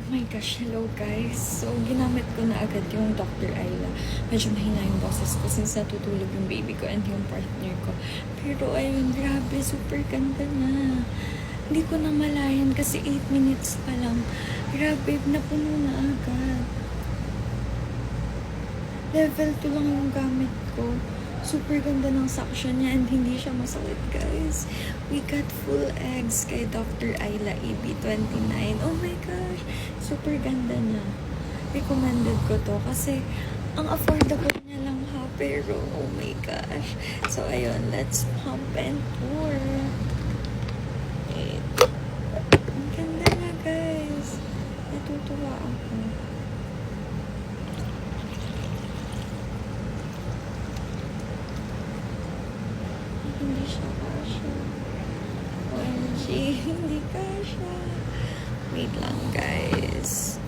my gosh, hello guys. So, ginamit ko na agad yung Dr. Ayla. Medyo mahina yung boses ko since natutulog yung baby ko and yung partner ko. Pero ayun, grabe, super ganda na. Hindi ko na malayan kasi 8 minutes pa lang. Grabe, napuno na agad. Level 2 lang yung gamit ko. Super ganda ng suction niya and hindi siya masakit, guys. We got full eggs kay Dr. Ayla EB29. Oh my gosh! Super ganda na. Recommended ko to kasi ang affordable niya lang ha. Pero, oh my gosh. So, ayun. Let's pump and pour. Wait. Ang ganda na, guys. Natutuwa ako. Hindi siya kasha. OMG, hindi kasha. Wait lang, guys.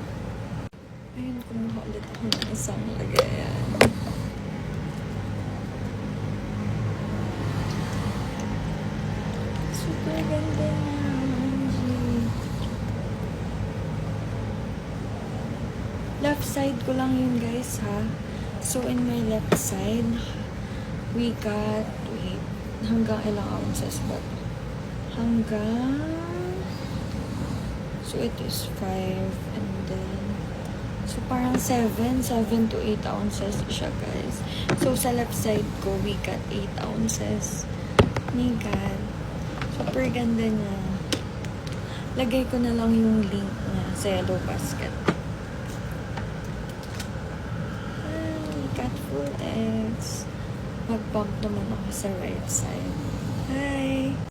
Ayun, kumuha ulit ako ng isang lagayan. Super ganda na. OMG. Left side ko lang yun, guys, ha? So, in my left side, we got, wait, hanggang ilang ounces ba? Hanggang, so it is 5 and then, so parang 7 to 8 ounces siya, guys. So sa left side ko, we got 8 ounces. My God. Super ganda niya. Lagay ko na lang yung link niya sa yellow basket. We got full eggs. Mag-bump naman ako sa right side. Hi!